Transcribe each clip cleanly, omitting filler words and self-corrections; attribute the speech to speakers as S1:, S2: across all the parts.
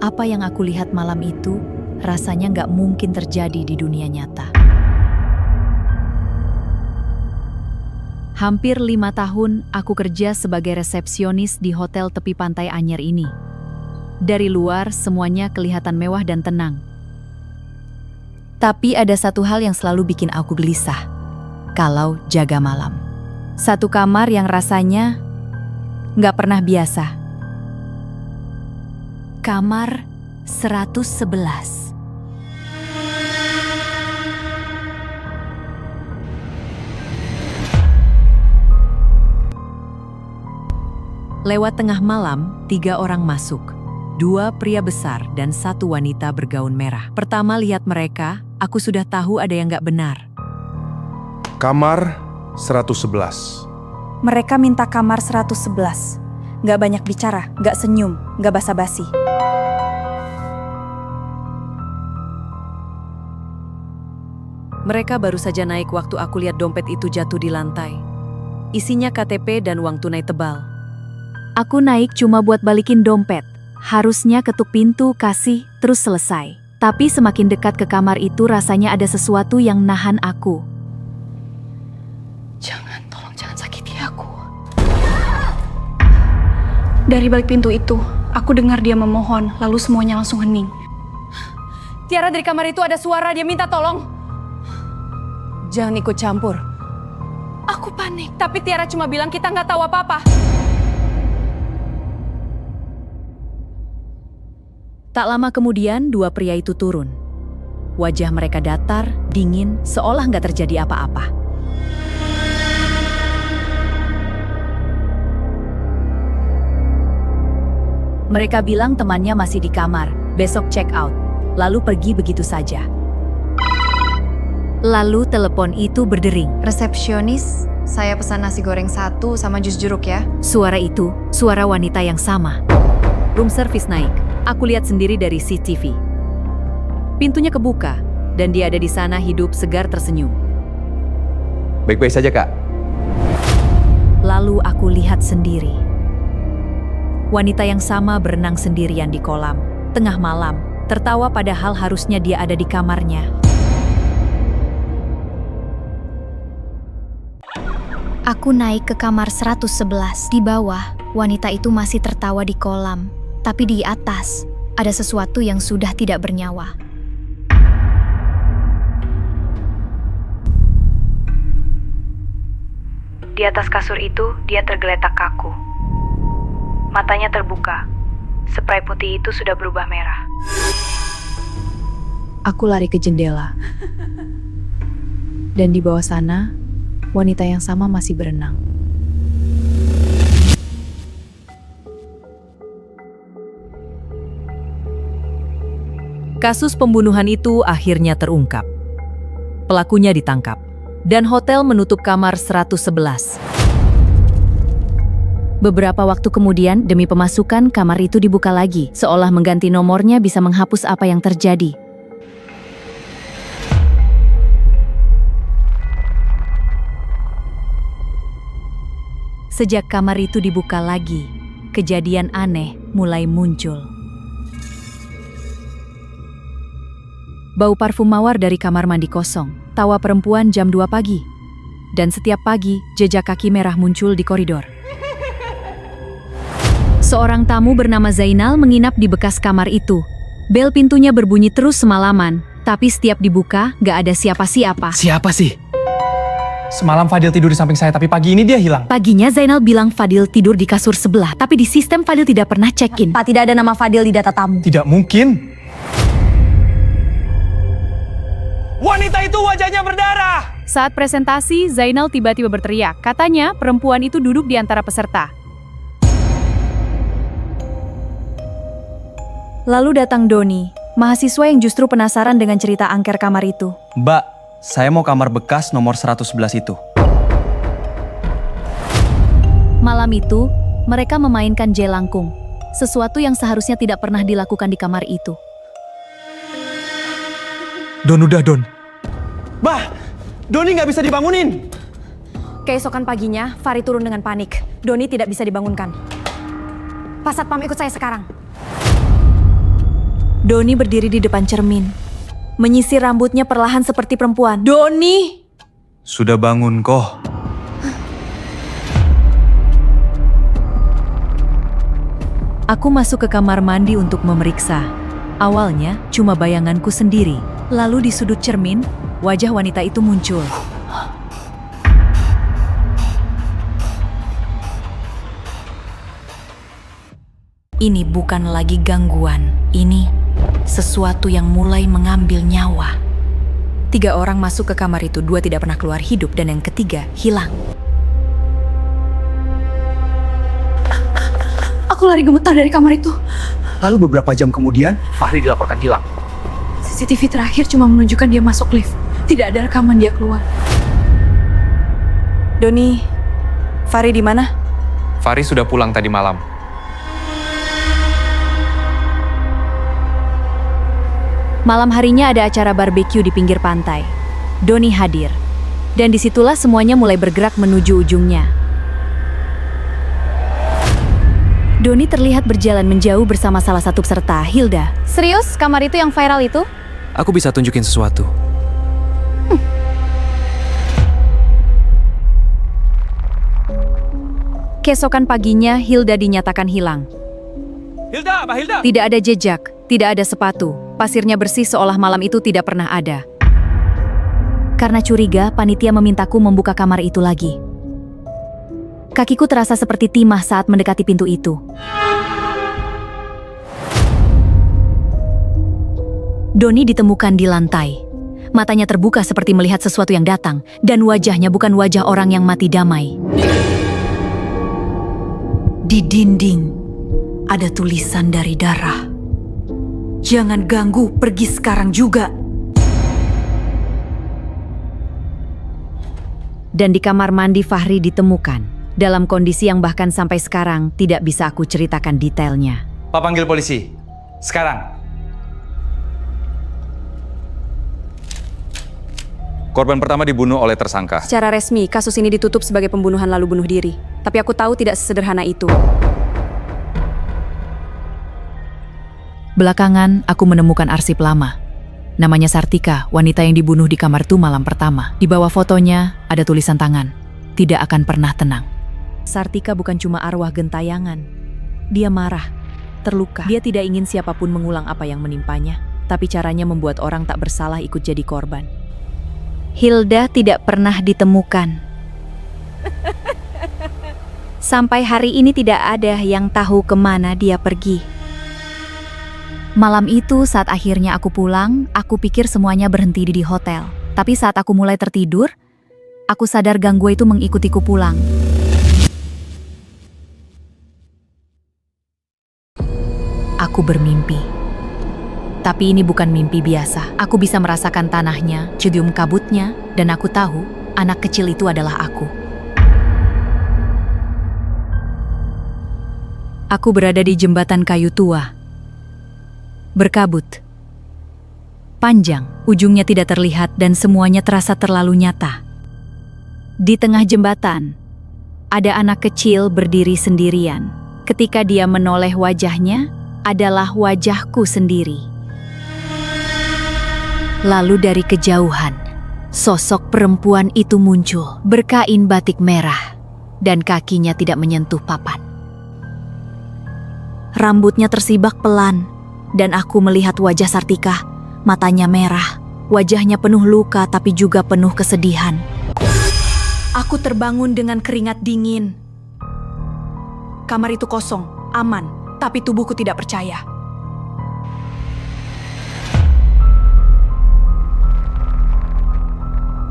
S1: Apa yang aku lihat malam itu, rasanya nggak mungkin terjadi di dunia nyata. Hampir 5 tahun aku kerja sebagai resepsionis di hotel tepi pantai Anyer ini. Dari luar semuanya kelihatan mewah dan tenang. Tapi ada satu hal yang selalu bikin aku gelisah. Kalau jaga malam. Satu kamar yang rasanya nggak pernah biasa. Kamar 111. Lewat tengah malam, 3 orang masuk. 2 pria besar dan 1 wanita bergaun merah. Pertama lihat mereka, aku sudah tahu ada yang nggak benar.
S2: Kamar 111.
S3: Mereka minta kamar 111. Nggak banyak bicara, nggak senyum, nggak basa-basi.
S1: Mereka baru saja naik waktu aku lihat dompet itu jatuh di lantai. Isinya KTP dan uang tunai tebal. Aku naik cuma buat balikin dompet. Harusnya ketuk pintu, kasih, terus selesai. Tapi semakin dekat ke kamar itu rasanya ada sesuatu yang nahan aku.
S3: Tolong jangan sakiti aku. Dari balik pintu itu, aku dengar dia memohon, lalu semuanya langsung hening.
S4: Tiara, dari kamar itu ada suara, dia minta tolong. Jangan ikut campur. Aku panik, tapi Tiara cuma bilang kita nggak tahu apa-apa.
S1: Tak lama kemudian 2 pria itu turun. Wajah mereka datar, dingin, seolah nggak terjadi apa-apa. Mereka bilang temannya masih di kamar, besok check out, lalu pergi begitu saja. Lalu telepon itu berdering.
S5: Resepsionis, saya pesan nasi goreng 1 sama jus jeruk ya.
S1: Suara itu, suara wanita yang sama. Room service naik. Aku lihat sendiri dari CCTV. Pintunya kebuka, dan dia ada di sana hidup segar tersenyum.
S6: Baik-baik saja, Kak.
S1: Lalu aku lihat sendiri. Wanita yang sama berenang sendirian di kolam, tengah malam, tertawa padahal harusnya dia ada di kamarnya.
S7: Aku naik ke kamar 111. Di bawah, wanita itu masih tertawa di kolam. Tapi di atas, ada sesuatu yang sudah tidak bernyawa.
S3: Di atas kasur itu, dia tergeletak kaku. Matanya terbuka. Spray putih itu sudah berubah merah.
S8: Aku lari ke jendela. Dan di bawah sana, wanita yang sama masih berenang.
S1: Kasus pembunuhan itu akhirnya terungkap. Pelakunya ditangkap, dan hotel menutup kamar 111. Beberapa waktu kemudian, demi pemasukan, kamar itu dibuka lagi, seolah mengganti nomornya bisa menghapus apa yang terjadi. Sejak kamar itu dibuka lagi, kejadian aneh mulai muncul. Bau parfum mawar dari kamar mandi kosong, tawa perempuan jam 2 pagi. Dan setiap pagi, jejak kaki merah muncul di koridor. Seorang tamu bernama Zainal menginap di bekas kamar itu. Bel pintunya berbunyi terus semalaman, tapi setiap dibuka, gak ada siapa-siapa.
S9: Siapa sih? Semalam Fadil tidur di samping saya, tapi pagi ini dia hilang.
S1: Paginya Zainal bilang Fadil tidur di kasur sebelah, tapi di sistem Fadil tidak pernah check-in.
S3: Pak, tidak ada nama Fadil di data tamu.
S9: Tidak mungkin. Wanita itu wajahnya berdarah!
S4: Saat presentasi, Zainal tiba-tiba berteriak. Katanya perempuan itu duduk di antara peserta.
S3: Lalu datang Doni, mahasiswa yang justru penasaran dengan cerita angker kamar itu.
S6: Mbak, saya mau kamar bekas nomor 111 itu.
S1: Malam itu, mereka memainkan jelangkung, sesuatu yang seharusnya tidak pernah dilakukan di kamar itu.
S9: Don, udah Don. Bah, Doni nggak bisa dibangunin.
S3: Keesokan paginya, Fari turun dengan panik. Doni tidak bisa dibangunkan. Pak Satpam, ikut saya sekarang.
S1: Doni berdiri di depan cermin, menyisir rambutnya perlahan seperti perempuan.
S4: Doni!
S6: Sudah bangun kok.
S1: Aku masuk ke kamar mandi untuk memeriksa. Awalnya cuma bayanganku sendiri. Lalu di sudut cermin, wajah wanita itu muncul. Ini bukan lagi gangguan. Ini sesuatu yang mulai mengambil nyawa. 3 orang masuk ke kamar itu, 2 tidak pernah keluar hidup dan yang ketiga hilang.
S4: Aku lari gemetar dari kamar itu.
S10: Lalu beberapa jam kemudian, Fahri dilaporkan hilang.
S4: CCTV terakhir cuma menunjukkan dia masuk lift. Tidak ada rekaman dia keluar. Doni, Fahri di mana?
S11: Fahri sudah pulang tadi malam.
S1: Malam harinya ada acara barbeque di pinggir pantai. Doni hadir. Dan disitulah semuanya mulai bergerak menuju ujungnya. Doni terlihat berjalan menjauh bersama salah satu peserta, Hilda.
S7: Serius, kamar itu yang viral itu?
S11: Aku bisa tunjukin sesuatu.
S1: Keesokan paginya, Hilda dinyatakan hilang.
S9: Hilda, Mbak Hilda!
S1: Tidak ada jejak, tidak ada sepatu. Pasirnya bersih seolah malam itu tidak pernah ada. Karena curiga, panitia memintaku membuka kamar itu lagi. Kakiku terasa seperti timah saat mendekati pintu itu. Doni ditemukan di lantai. Matanya terbuka seperti melihat sesuatu yang datang, dan wajahnya bukan wajah orang yang mati damai. Di dinding ada tulisan dari darah. Jangan ganggu, pergi sekarang juga. Dan di kamar mandi Fahri ditemukan, dalam kondisi yang bahkan sampai sekarang tidak bisa aku ceritakan detailnya.
S6: Pak panggil polisi. Sekarang.
S11: Korban pertama dibunuh oleh tersangka.
S4: Secara resmi, kasus ini ditutup sebagai pembunuhan lalu bunuh diri. Tapi aku tahu tidak sesederhana itu.
S8: Belakangan, aku menemukan arsip lama. Namanya Sartika, wanita yang dibunuh di kamar itu malam pertama. Di bawah fotonya ada tulisan tangan. Tidak akan pernah tenang.
S1: Sartika bukan cuma arwah gentayangan. Dia marah, terluka. Dia tidak ingin siapapun mengulang apa yang menimpanya. Tapi caranya membuat orang tak bersalah ikut jadi korban. Hilda tidak pernah ditemukan. Sampai hari ini tidak ada yang tahu kemana dia pergi. Malam itu saat akhirnya aku pulang, aku pikir semuanya berhenti di hotel. Tapi saat aku mulai tertidur, aku sadar gangguan itu mengikutiku pulang. Aku bermimpi. Tapi ini bukan mimpi biasa. Aku bisa merasakan tanahnya, cium kabutnya, dan aku tahu anak kecil itu adalah aku. Aku berada di jembatan kayu tua. Berkabut. Panjang, ujungnya tidak terlihat dan semuanya terasa terlalu nyata. Di tengah jembatan, ada anak kecil berdiri sendirian. Ketika dia menoleh wajahnya, adalah wajahku sendiri. Lalu dari kejauhan, sosok perempuan itu muncul, berkain batik merah, dan kakinya tidak menyentuh papan. Rambutnya tersibak pelan, dan aku melihat wajah Sartika, matanya merah, wajahnya penuh luka tapi juga penuh kesedihan. Aku terbangun dengan keringat dingin. Kamar itu kosong, aman, tapi tubuhku tidak percaya.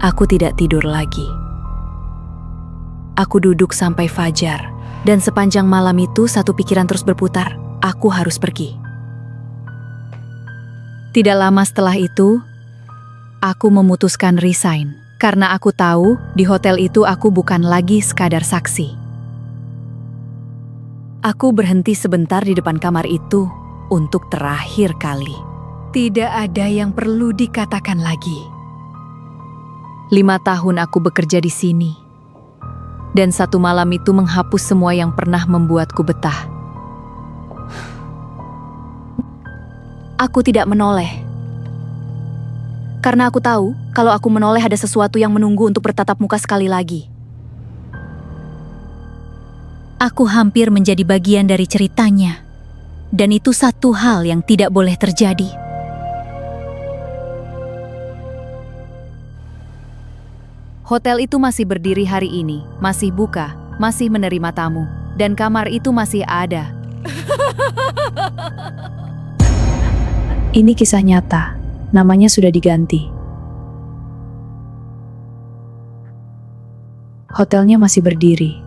S1: Aku tidak tidur lagi. Aku duduk sampai fajar, dan sepanjang malam itu satu pikiran terus berputar, aku harus pergi. Tidak lama setelah itu, aku memutuskan resign. Karena aku tahu di hotel itu aku bukan lagi sekadar saksi. Aku berhenti sebentar di depan kamar itu untuk terakhir kali. Tidak ada yang perlu dikatakan lagi. 5 tahun aku bekerja di sini. Dan satu malam itu menghapus semua yang pernah membuatku betah. Aku tidak menoleh. Karena aku tahu, kalau aku menoleh ada sesuatu yang menunggu untuk bertatap muka sekali lagi.
S7: Aku hampir menjadi bagian dari ceritanya. Dan itu satu hal yang tidak boleh terjadi.
S1: Hotel itu masih berdiri hari ini, masih buka, masih menerima tamu, dan kamar itu masih ada. Ini kisah nyata. Namanya sudah diganti. Hotelnya masih berdiri.